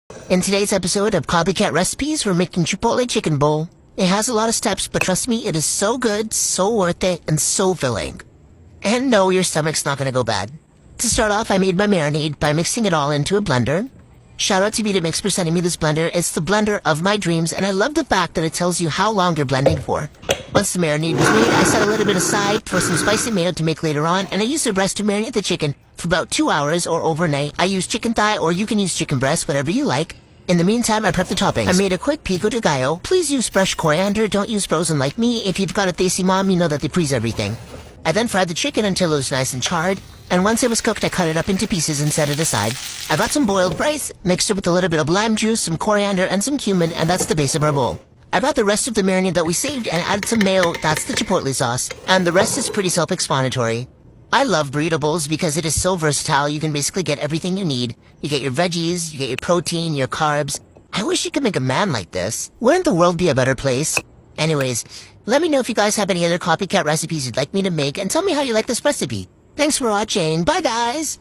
In today's episode of Copycat Recipes, we're making Chipotle Chicken Bowl. It has a lot of steps, but trust me, it is so good, so worth it, and so filling. And no, your stomach's not gonna go bad. To start off, I made my marinade by mixing it all into a blender. Shout out to Vitamix for sending me this blender. It's the blender of my dreams, and I love the fact that it tells you how long you're blending for. Once the marinade was made, I set a little bit aside for some spicy mayo to make later on, and I used the breast to marinate the chicken for about 2 hours or overnight. I use chicken thigh, or you can use chicken breast, whatever you like. In the meantime, I prepped the toppings. I made a quick pico de gallo. Please use fresh coriander, don't use frozen like me. If you've got a desi mom, you know that they freeze everything. I then fried the chicken until it was nice and charred, and once it was cooked, I cut it up into pieces and set it aside. I got some boiled rice, mixed it with a little bit of lime juice, some coriander, and some cumin, and that's the base of our bowl. I brought the rest of the marinade that we saved and added some mayo, that's the chipotle sauce, and the rest is pretty self-explanatory. I love burrito bowls because it is so versatile. You can basically get everything you need. You get your veggies, you get your protein, your carbs. I wish you could make a man like this. Wouldn't the world be a better place? Anyways, let me know if you guys have any other copycat recipes you'd like me to make, and tell me how you like this recipe. Thanks for watching. Bye, guys!